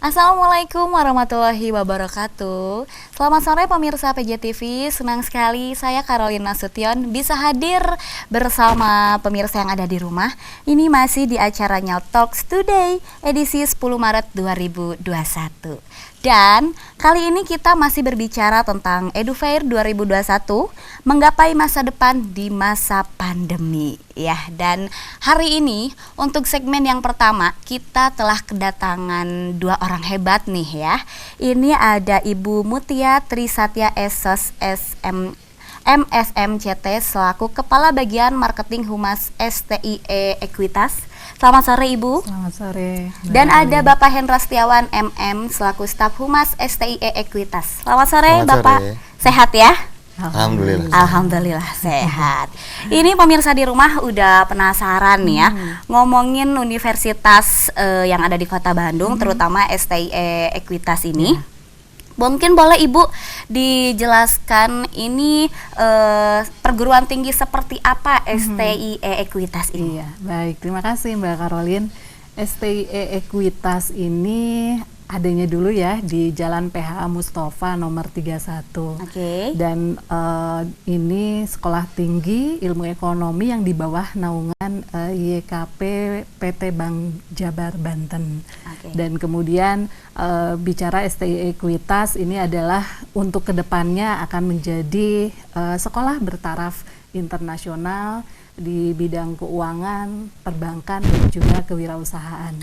Assalamualaikum warahmatullahi wabarakatuh. Selamat sore pemirsa PJTV. Senang sekali saya Caroline Nasution bisa hadir bersama pemirsa yang ada di rumah. Ini masih di acaranya Talks Today edisi 10 Maret 2021. Dan kali ini kita masih berbicara tentang EduFair 2021, menggapai masa depan di masa pandemi. Ya, dan hari ini untuk segmen yang pertama kita telah kedatangan dua orang hebat nih ya. Ini ada Ibu Mutia Trisatya Esos MSMCT selaku Kepala Bagian Marketing Humas STIE Ekuitas. Selamat sore Ibu. Selamat sore. Dan ada Bapak Hendra Setiawan MM selaku Staf Humas STIE Ekuitas. Selamat sore Bapak. Sehat ya? Alhamdulillah. Alhamdulillah sehat. Ini pemirsa di rumah udah penasaran ya ngomongin universitas yang ada di Kota Bandung, terutama STIE Ekuitas ini. Mungkin boleh Ibu dijelaskan ini perguruan tinggi seperti apa STIE Ekuitas ini? Iya, baik. Terima kasih Mbak Caroline. STIE Ekuitas ini adanya dulu ya di Jalan PH Mustafa nomor 31. Oke. Dan ini sekolah tinggi ilmu ekonomi yang di bawah naungan YKP PT Bank Jabar Banten. Oke. Dan kemudian bicara STIE Ekuitas ini adalah untuk kedepannya akan menjadi sekolah bertaraf internasional di bidang keuangan, perbankan, dan juga kewirausahaan.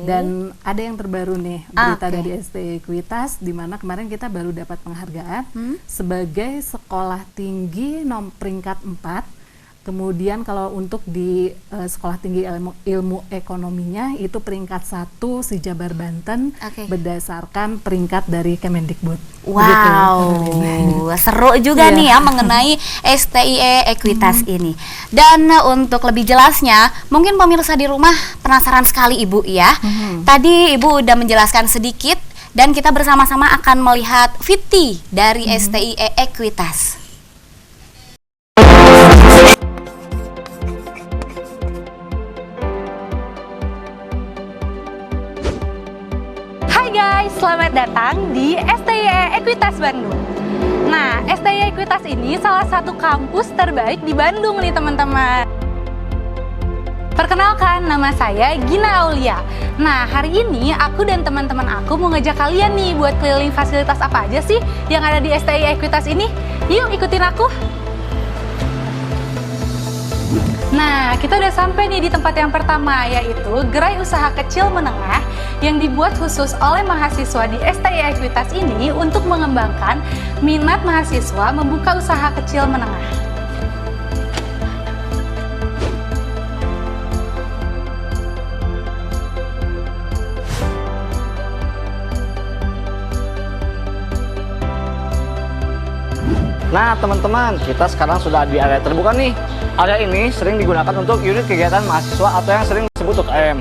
Dan ada yang terbaru nih, berita dari STIE Ekuitas, di mana kemarin kita baru dapat penghargaan sebagai sekolah tinggi peringkat 4. Kemudian kalau untuk di sekolah tinggi ilmu ekonominya itu peringkat 1 si Jabar Banten berdasarkan peringkat dari Kemendikbud. Wow, seru juga nih ya mengenai STIE Ekuitas ini. Dan untuk lebih jelasnya, mungkin pemirsa di rumah penasaran sekali Ibu ya. Tadi Ibu udah menjelaskan sedikit dan kita bersama-sama akan melihat VT dari STIE Ekuitas. Selamat datang di STIE Ekuitas Bandung. Nah, STIE Ekuitas ini salah satu kampus terbaik di Bandung nih teman-teman. Perkenalkan, nama saya Gina Aulia. Nah, hari ini aku dan teman-teman aku mau ngajak kalian nih buat keliling fasilitas apa aja sih yang ada di STIE Ekuitas ini. Yuk ikutin aku. Nah, kita udah sampai nih di tempat yang pertama, yaitu Gerai Usaha Kecil Menengah yang dibuat khusus oleh mahasiswa di STIE Ekuitas ini untuk mengembangkan minat mahasiswa membuka usaha kecil menengah. Nah teman-teman, kita sekarang sudah di area terbuka nih. Area ini sering digunakan untuk unit kegiatan mahasiswa atau yang sering disebut UKM.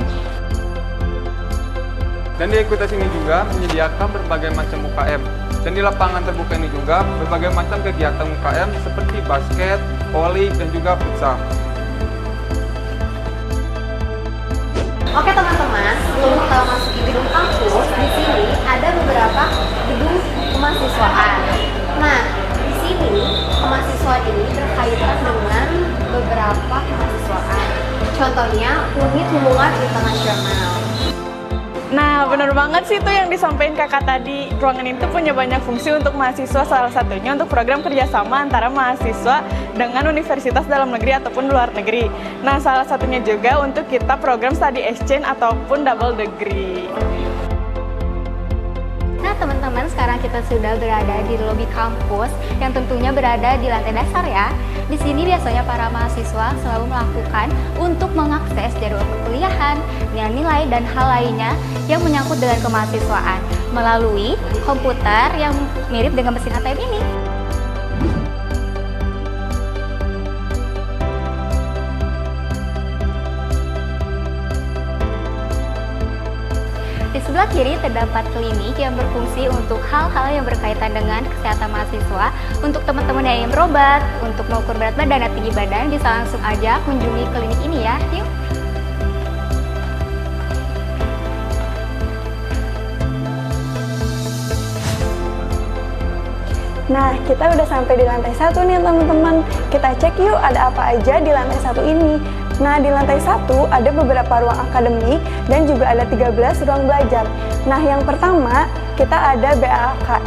Dan di Ekuitas ini juga menyediakan berbagai macam UKM. Dan di lapangan terbuka ini juga berbagai macam kegiatan UKM seperti basket, voli, dan juga futsal. Oke teman-teman, sebelum kita masuk ke gedung kampus, di sini ada beberapa gedung kemahasiswaan. Nah, di sini kemahasiswaan ini berkaitan dengan beberapa kemahasiswaan. Contohnya, unit hubungan internasional. Nah, benar banget sih itu yang disampaikan kakak tadi. Ruangan itu punya banyak fungsi untuk mahasiswa, salah satunya untuk program kerjasama antara mahasiswa dengan universitas dalam negeri ataupun luar negeri. Nah, salah satunya juga untuk kita program study exchange ataupun double degree. Nah teman-teman, sekarang kita sudah berada di lobi kampus yang tentunya berada di lantai dasar ya. Di sini biasanya para mahasiswa selalu melakukan untuk mengakses jadwal perkuliahan, nilai-nilai dan hal lainnya yang menyangkut dengan kemahasiswaan melalui komputer yang mirip dengan mesin ATM ini. Di sebelah kiri terdapat klinik yang berfungsi untuk hal-hal yang berkaitan dengan kesehatan mahasiswa. Untuk teman-teman yang ingin berobat, untuk mengukur berat badan dan tinggi badan, bisa langsung aja kunjungi klinik ini ya. Yuk! Nah, kita udah sampai di lantai 1 nih teman-teman. Kita cek yuk ada apa aja di lantai 1 ini. Nah, di lantai 1 ada beberapa ruang akademik dan juga ada 13 ruang belajar. Nah, yang pertama kita ada BAAK.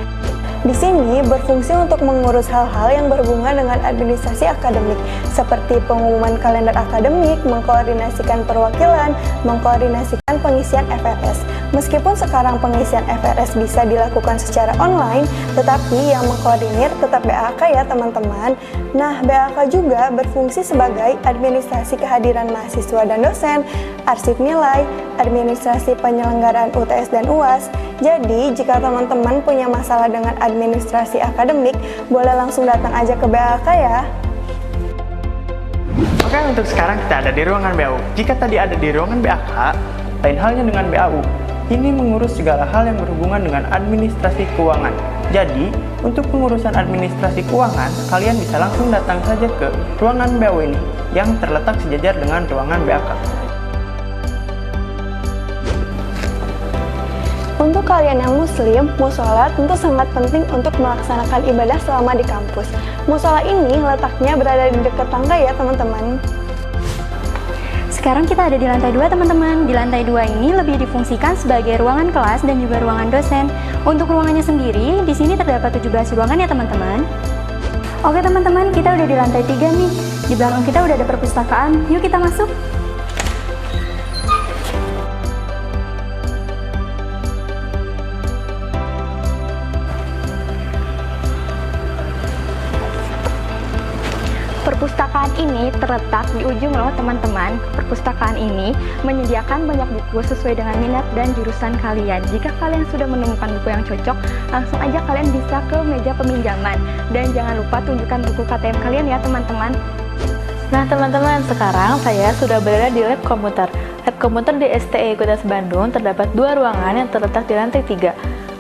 Di sini berfungsi untuk mengurus hal-hal yang berhubungan dengan administrasi akademik, seperti pengumuman kalender akademik, mengkoordinasikan perwakilan, mengkoordinasikan pengisian FRS. Meskipun sekarang pengisian FRS bisa dilakukan secara online, tetapi yang mengkoordinir tetap BAK ya teman-teman. Nah, BAK juga berfungsi sebagai administrasi kehadiran mahasiswa dan dosen, arsip nilai, administrasi penyelenggaraan UTS dan UAS. Jadi, jika teman-teman punya masalah dengan administrasi akademik, boleh langsung datang aja ke BAK ya. Oke, untuk sekarang kita ada di ruangan BAU. Jika tadi ada di ruangan BAK, lain halnya dengan BAU. Ini mengurus segala hal yang berhubungan dengan administrasi keuangan. Jadi, untuk pengurusan administrasi keuangan, kalian bisa langsung datang saja ke ruangan BAU ini, yang terletak sejajar dengan ruangan BAK. Untuk kalian yang muslim, mushola tentu sangat penting untuk melaksanakan ibadah selama di kampus. Mushola ini letaknya berada di dekat tangga ya teman-teman. Sekarang kita ada di lantai 2 teman-teman. Di lantai 2 ini lebih difungsikan sebagai ruangan kelas dan juga ruangan dosen. Untuk ruangannya sendiri, di sini terdapat 17 ruangan ya teman-teman. Oke teman-teman, kita udah di lantai 3 nih. Di belakang kita udah ada perpustakaan. Yuk kita masuk. Perpustakaan ini terletak di ujung loh teman-teman. Perpustakaan ini menyediakan banyak buku sesuai dengan minat dan jurusan kalian. Jika kalian sudah menemukan buku yang cocok, langsung aja kalian bisa ke meja peminjaman. Dan jangan lupa tunjukkan buku KTM kalian ya teman-teman. Nah teman-teman, sekarang saya sudah berada di lab komputer. Lab komputer di STI Ekuitas Bandung terdapat 2 ruangan yang terletak di lantai 3.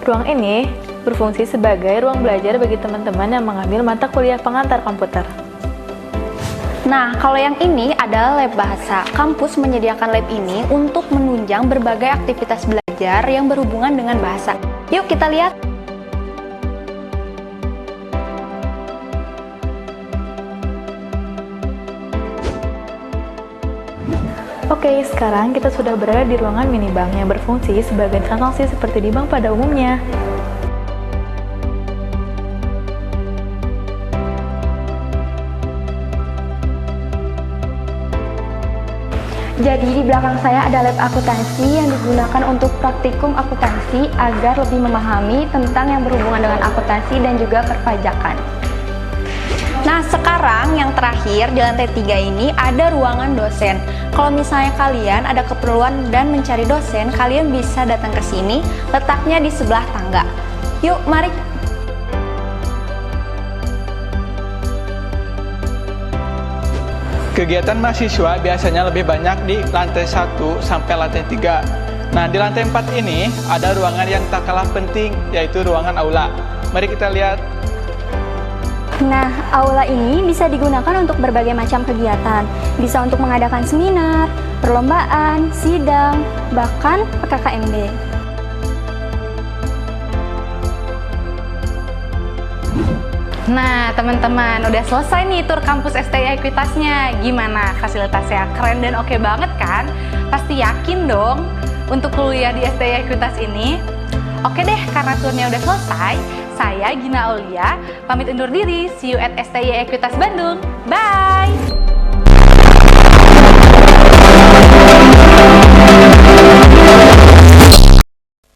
Ruang ini berfungsi sebagai ruang belajar bagi teman-teman yang mengambil mata kuliah pengantar komputer. Nah, kalau yang ini adalah lab bahasa. Kampus menyediakan lab ini untuk menunjang berbagai aktivitas belajar yang berhubungan dengan bahasa. Yuk kita lihat. Oke, sekarang kita sudah berada di ruangan minibank yang berfungsi sebagai transaksi seperti di bank pada umumnya. Jadi di belakang saya ada lab akuntansi yang digunakan untuk praktikum akuntansi agar lebih memahami tentang yang berhubungan dengan akuntansi dan juga perpajakan. Nah, sekarang yang terakhir di lantai 3 ini ada ruangan dosen. Kalau misalnya kalian ada keperluan dan mencari dosen, kalian bisa datang ke sini, letaknya di sebelah tangga. Yuk, mari. Kegiatan mahasiswa biasanya lebih banyak di lantai 1 sampai lantai 3. Nah, di lantai 4 ini ada ruangan yang tak kalah penting, yaitu ruangan aula. Mari kita lihat. Nah, aula ini bisa digunakan untuk berbagai macam kegiatan. Bisa untuk mengadakan seminar, perlombaan, sidang, bahkan PKKMB. Nah, teman-teman, udah selesai nih tur kampus STI Ekuitasnya. Gimana? Fasilitasnya keren dan oke banget kan? Pasti yakin dong untuk kuliah di STI Ekuitas ini. Oke deh, karena turnya udah selesai, saya Gina Aulia pamit undur diri. See you at STI Ekuitas Bandung. Bye!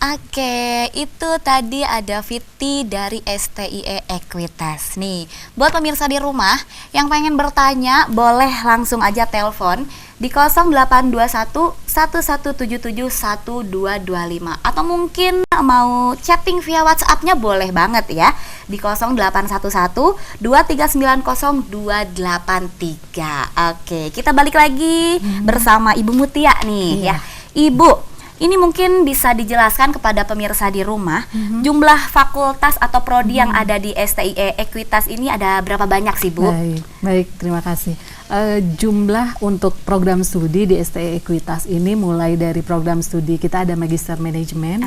Oke, itu tadi ada Fiti dari STIE Ekuitas. Nih, buat pemirsa di rumah yang pengen bertanya, boleh langsung aja telepon di 0821 1177 1225 atau mungkin mau chatting via WhatsApp-nya boleh banget ya di 0811 2390 283. Oke, kita balik lagi bersama Ibu Mutia nih ya. Ibu, ini mungkin bisa dijelaskan kepada pemirsa di rumah, jumlah fakultas atau prodi yang ada di STIE Ekuitas ini ada berapa banyak sih, Bu? Baik, terima kasih. Jumlah untuk program studi di STI Ekuitas ini mulai dari program studi kita ada Magister Manajemen.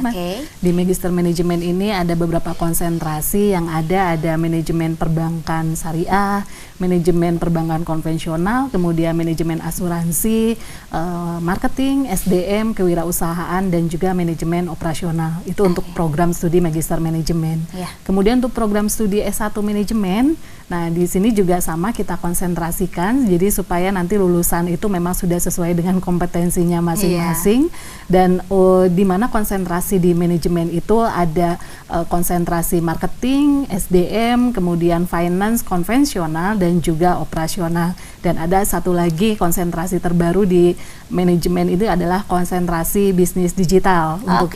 Di Magister Manajemen ini ada beberapa konsentrasi yang ada manajemen perbankan syariah, manajemen perbankan konvensional, kemudian manajemen asuransi, marketing, SDM, kewirausahaan, dan juga manajemen operasional. Itu untuk program studi Magister Manajemen. Kemudian untuk program studi S1 Manajemen, nah di sini juga sama kita konsentrasikan, jadi supaya nanti lulusan itu memang sudah sesuai dengan kompetensinya masing-masing. Dan di mana konsentrasi di manajemen itu ada konsentrasi marketing, SDM, kemudian finance konvensional, dan juga operasional. Dan ada satu lagi konsentrasi terbaru di manajemen itu adalah konsentrasi bisnis digital untuk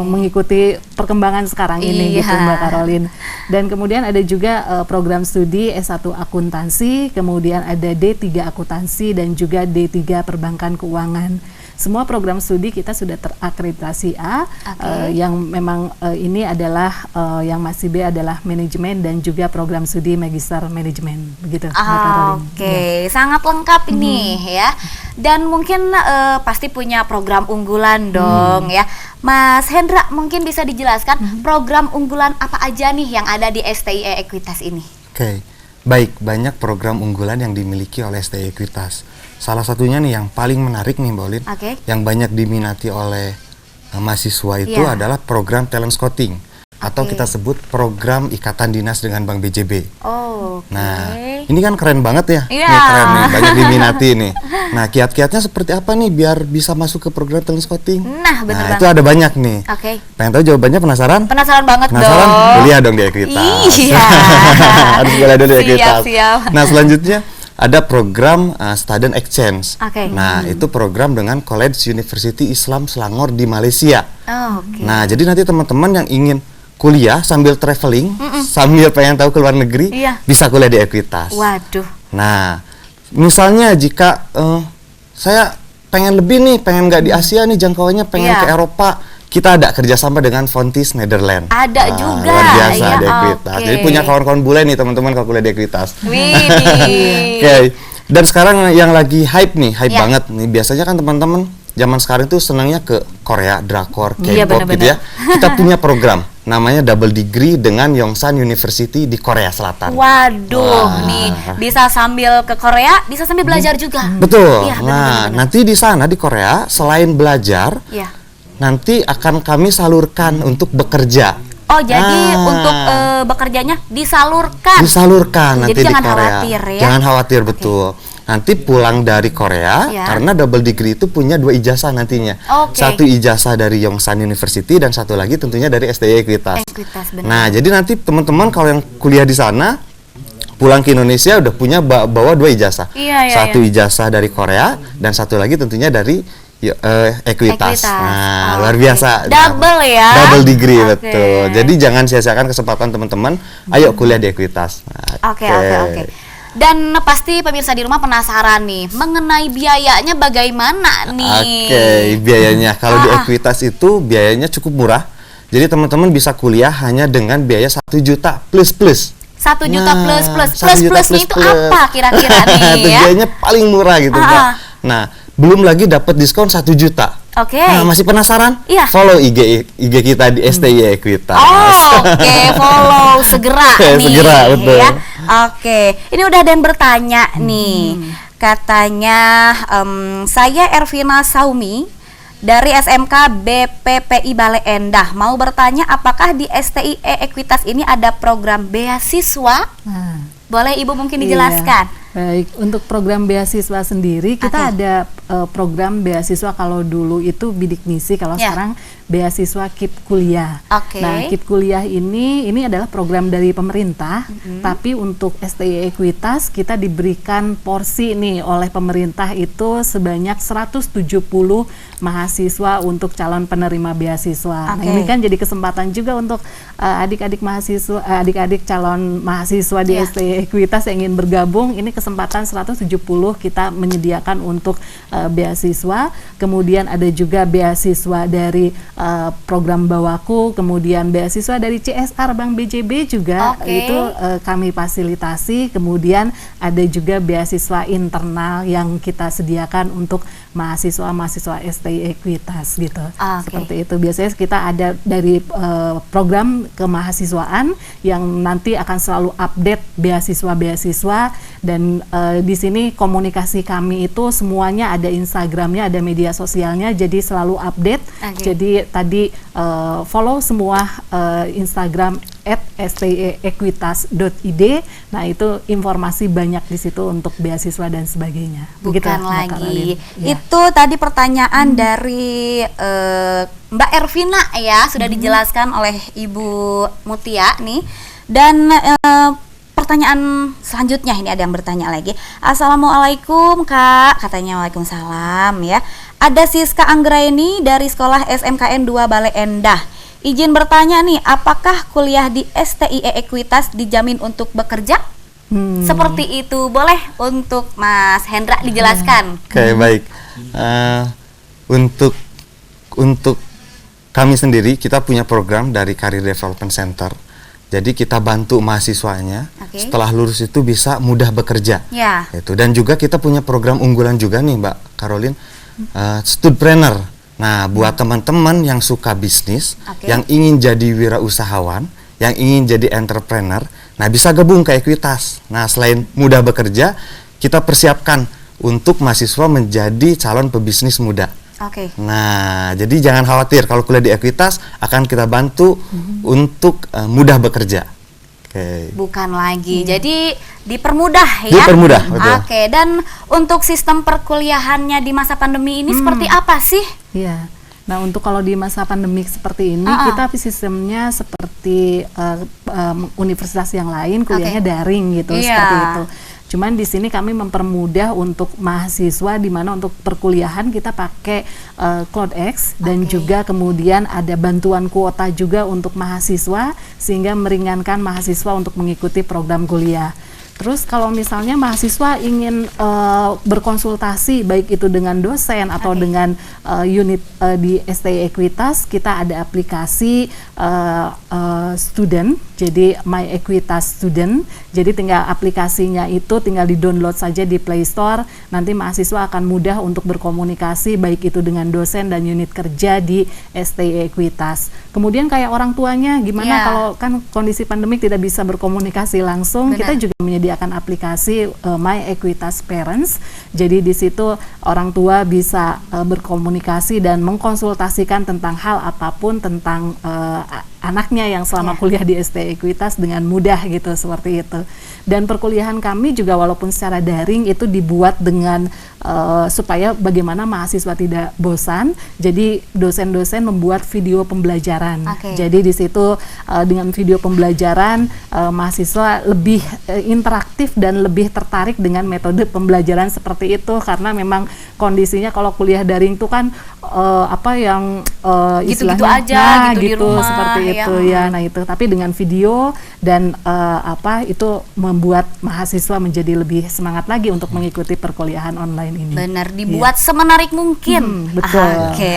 mengikuti perkembangan sekarang ini gitu Mbak Caroline. Dan kemudian ada juga program studi S1 akuntansi, kemudian ada D3 akuntansi, dan juga D3 perbankan keuangan. Semua program studi kita sudah terakreditasi A, yang memang ini adalah yang masih B adalah manajemen dan juga program studi Magister Manajemen, begitu. Sangat lengkap ini ya. Dan mungkin pasti punya program unggulan dong ya. Mas Hendra, mungkin bisa dijelaskan program unggulan apa aja nih yang ada di STI Ekuitas ini? Baik, banyak program unggulan yang dimiliki oleh STI Ekuitas. Salah satunya nih yang paling menarik nih Mbak Olin, yang banyak diminati oleh mahasiswa itu adalah program talent scouting, atau kita sebut program ikatan dinas dengan Bank BJB. Nah, ini kan keren banget ya, ini keren nih, banyak diminati nih. Nah, kiat-kiatnya seperti apa nih biar bisa masuk ke program talent scouting? Nah, itu ada banyak nih. Pengen tahu jawabannya, penasaran? Penasaran banget dong. Kuliah dong di Ekuitas. Harus kuliah dulu di Ekuitas. Nah, selanjutnya ada program Student Exchange. Nah, itu program dengan College University Islam Selangor di Malaysia. Nah, jadi nanti teman-teman yang ingin kuliah sambil traveling, sambil pengen tahu ke luar negeri, bisa kuliah di Ekuitas. Nah, misalnya jika saya pengen lebih nih, pengen nggak di Asia nih jangkauannya, pengen ke Eropa, kita ada kerjasama dengan Fontys Netherlands. Ada juga. Luar biasa di Ekuitas. Jadi punya kawan-kawan bule nih teman-teman kalau kuliah di Ekuitas. Dan sekarang yang lagi hype nih, banget nih. Biasanya kan teman-teman zaman sekarang tuh senangnya ke Korea, drakor, K-pop gitu ya. Kita punya program namanya double degree dengan Yongsan University di Korea Selatan. Nih bisa sambil ke Korea, bisa sambil belajar juga. Betul. Nanti di sana di Korea selain belajar, nanti akan kami salurkan untuk bekerja. Jadi untuk bekerjanya disalurkan. Nanti jadi di Korea. Jangan khawatir, betul. Nanti pulang dari Korea, karena double degree itu punya 2 ijazah nantinya. Satu ijazah dari Yongsan University dan satu lagi tentunya dari STI Ekuitas. Nah, jadi nanti teman-teman kalau yang kuliah di sana pulang ke Indonesia udah punya bawa 2 ijazah. Satu ijazah dari Korea dan satu lagi tentunya dari Ekuitas. Nah, luar biasa. Double ya. Double degree, betul. Jadi jangan sia-siakan kesempatan teman-teman. Ayo kuliah di Ekuitas. Dan pasti pemirsa di rumah penasaran nih mengenai biayanya bagaimana nih? Biayanya kalau di Ekuitas itu biayanya cukup murah. Jadi teman-teman bisa kuliah hanya dengan biaya 1 juta plus. 1 juta plus. Plusnya itu apa kira-kira nih ya? Biayanya paling murah gitu, Mbak. Nah, belum lagi dapat diskon 1 juta. Nah, masih penasaran? Follow IG kita di STI Ekuitas. Follow segera nih. Segera, betul. Ya. Ini udah ada yang bertanya nih. Katanya saya Ervina Saumi dari SMK BPPI Bale Endah mau bertanya apakah di STI Ekuitas ini ada program beasiswa? Boleh Ibu mungkin dijelaskan? Baik, untuk program beasiswa sendiri kita ada program beasiswa kalau dulu itu bidik misi, kalau sekarang beasiswa KIP Kuliah. Nah, KIP Kuliah ini adalah program dari pemerintah, tapi untuk STI Ekuitas kita diberikan porsi nih oleh pemerintah itu sebanyak 170 mahasiswa untuk calon penerima beasiswa. Nah, ini kan jadi kesempatan juga untuk adik-adik mahasiswa, adik-adik calon mahasiswa di STI Ekuitas yang ingin bergabung. Ini kesempatan 170 kita menyediakan untuk beasiswa. Kemudian ada juga beasiswa dari program Bawaku, kemudian beasiswa dari CSR Bank BJB juga itu kami fasilitasi, kemudian ada juga beasiswa internal yang kita sediakan untuk mahasiswa STI Ekuitas gitu. Seperti itu. Biasanya kita ada dari program kemahasiswaan yang nanti akan selalu update beasiswa-beasiswa, dan di sini komunikasi kami itu semuanya ada Instagramnya, ada media sosialnya, jadi selalu update. Jadi tadi follow semua Instagram @steequitas.id. Nah, itu informasi banyak di situ untuk beasiswa dan sebagainya. Bukan lagi. Itu tadi pertanyaan dari Mbak Ervina ya, sudah dijelaskan oleh Ibu Mutia nih. Dan pertanyaan selanjutnya ini ada yang bertanya lagi. Assalamualaikum Kak, katanya waalaikumsalam ya. Ada Siska Anggraini dari sekolah SMKN 2 Bale Endah. Izin bertanya nih, apakah kuliah di STIE Ekuitas dijamin untuk bekerja? Seperti itu, boleh untuk Mas Hendra dijelaskan? Oke, baik. Untuk kami sendiri, kita punya program dari Career Development Center. Jadi kita bantu mahasiswanya setelah lulus itu bisa mudah bekerja. Itu. Dan juga kita punya program unggulan juga nih Mbak Caroline, Studpreneur. Nah, buat teman-teman yang suka bisnis, yang ingin jadi wirausahawan, yang ingin jadi entrepreneur, nah bisa gabung ke Ekuitas. Nah, selain mudah bekerja, kita persiapkan untuk mahasiswa menjadi calon pebisnis muda. Nah, jadi jangan khawatir kalau kuliah di Ekuitas, akan kita bantu untuk mudah bekerja. Bukan lagi, jadi dipermudah ya? Dipermudah, betul. Dan untuk sistem perkuliahannya di masa pandemi ini seperti apa sih? Iya, nah untuk kalau di masa pandemi seperti ini, kita sistemnya seperti universitas yang lain, kuliahnya daring gitu, seperti itu. Cuman di sini kami mempermudah untuk mahasiswa, di mana untuk perkuliahan kita pakai CloudX, dan juga kemudian ada bantuan kuota juga untuk mahasiswa, sehingga meringankan mahasiswa untuk mengikuti program kuliah. Terus kalau misalnya mahasiswa ingin berkonsultasi baik itu dengan dosen atau dengan unit di STI Ekuitas, kita ada aplikasi student, jadi My Ekuitas Student. Jadi tinggal aplikasinya itu tinggal di-download saja di Play Store. Nanti mahasiswa akan mudah untuk berkomunikasi baik itu dengan dosen dan unit kerja di STI Ekuitas. Kemudian kayak orang tuanya gimana kalau kan kondisi pandemik tidak bisa berkomunikasi langsung, kita juga menyediakan aplikasi My Ekuitas Parents. Jadi di situ orang tua bisa berkomunikasi dan mengkonsultasikan tentang hal apapun tentang anaknya yang selama kuliah di STI Ekuitas dengan mudah gitu, seperti itu. Dan perkuliahan kami juga walaupun secara daring itu dibuat dengan supaya bagaimana mahasiswa tidak bosan. Jadi dosen-dosen membuat video pembelajaran. Jadi di situ dengan video pembelajaran mahasiswa lebih interaktif dan lebih tertarik dengan metode pembelajaran seperti itu, karena memang kondisinya kalau kuliah daring itu kan gitu-gitu aja gitu di rumah, seperti itu ya. Nah itu, tapi dengan video dan itu membuat mahasiswa menjadi lebih semangat lagi untuk mengikuti perkuliahan online ini. Benar, dibuat semenarik mungkin. Betul. Oke.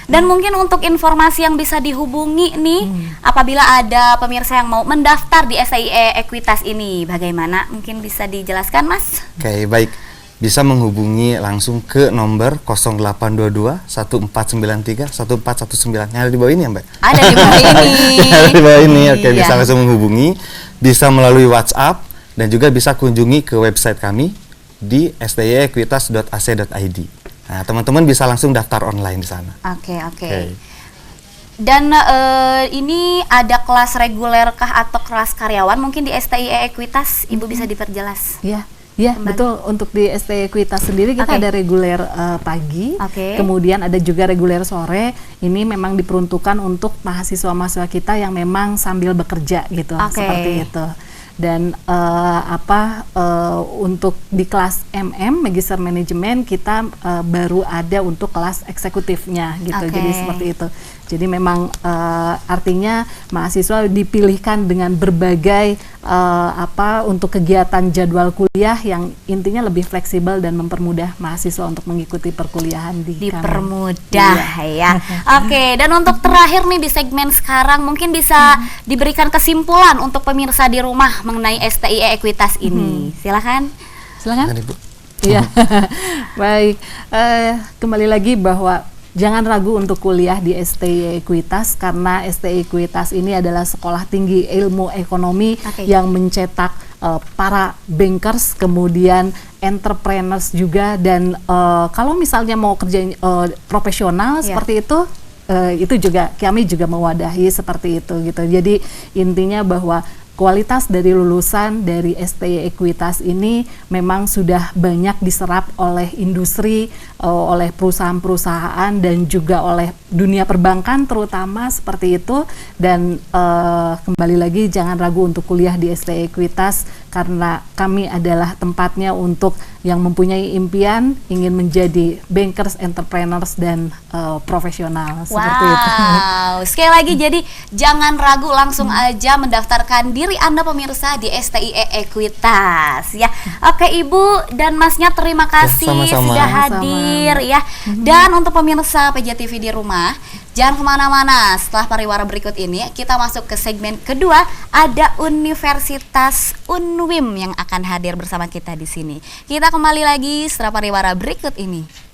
Dan mungkin untuk informasi yang bisa dihubungi nih, apabila ada pemirsa yang mau mendaftar di STIE Ekuitas ini, bagaimana? Mungkin bisa dijelaskan, Mas? Oke, baik. Bisa menghubungi langsung ke nomor 0822 1493 1419 yang ada di bawah ini ya Mbak? Ada di bawah ini. Ada di bawah ini, oke. Bisa langsung menghubungi, bisa melalui WhatsApp, dan juga bisa kunjungi ke website kami di stiequitas.ac.id. Nah, teman-teman bisa langsung daftar online di sana. Oke. Dan ini ada kelas reguler kah atau kelas karyawan mungkin di STIE Ekuitas? Ibu bisa diperjelas? Iya, betul. Untuk di STI Ekuitas sendiri kita ada reguler pagi, kemudian ada juga reguler sore. Ini memang diperuntukkan untuk mahasiswa-mahasiswa kita yang memang sambil bekerja gitu, seperti itu. Dan untuk di kelas Magister Manajemen kita baru ada untuk kelas eksekutifnya gitu. Jadi seperti itu. Jadi memang artinya mahasiswa dipilihkan dengan berbagai untuk kegiatan jadwal kuliah yang intinya lebih fleksibel dan mempermudah mahasiswa untuk mengikuti perkuliahan di kami. Dipermudah ya. Oke, dan untuk terakhir nih di segmen sekarang mungkin bisa diberikan kesimpulan untuk pemirsa di rumah mengenai STIE Ekuitas ini. Silakan. Ibu. Iya. Baik, kembali lagi bahwa jangan ragu untuk kuliah di STIE Ekuitas karena STIE Ekuitas ini adalah sekolah tinggi ilmu ekonomi yang mencetak para bankers, kemudian entrepreneurs juga, dan kalau misalnya mau kerja profesional seperti itu juga kami juga mewadahi seperti itu gitu. Jadi intinya bahwa kualitas dari lulusan dari STIE Ekuitas ini memang sudah banyak diserap oleh industri, oleh perusahaan-perusahaan dan juga oleh dunia perbankan terutama seperti itu. Dan kembali lagi jangan ragu untuk kuliah di STIE Ekuitas karena kami adalah tempatnya untuk yang mempunyai impian ingin menjadi bankers, entrepreneurs dan profesional seperti itu. Sekali lagi jadi jangan ragu, langsung aja mendaftarkan diri Anda pemirsa di STIE Ekuitas ya. Oke Ibu dan Masnya terima kasih sudah hadir ya. Dan untuk pemirsa PJTV di rumah, jangan kemana-mana. Setelah pariwara berikut ini kita masuk ke segmen kedua, ada Universitas Unwim yang akan hadir bersama kita di sini. Kita kembali lagi setelah pariwara berikut ini.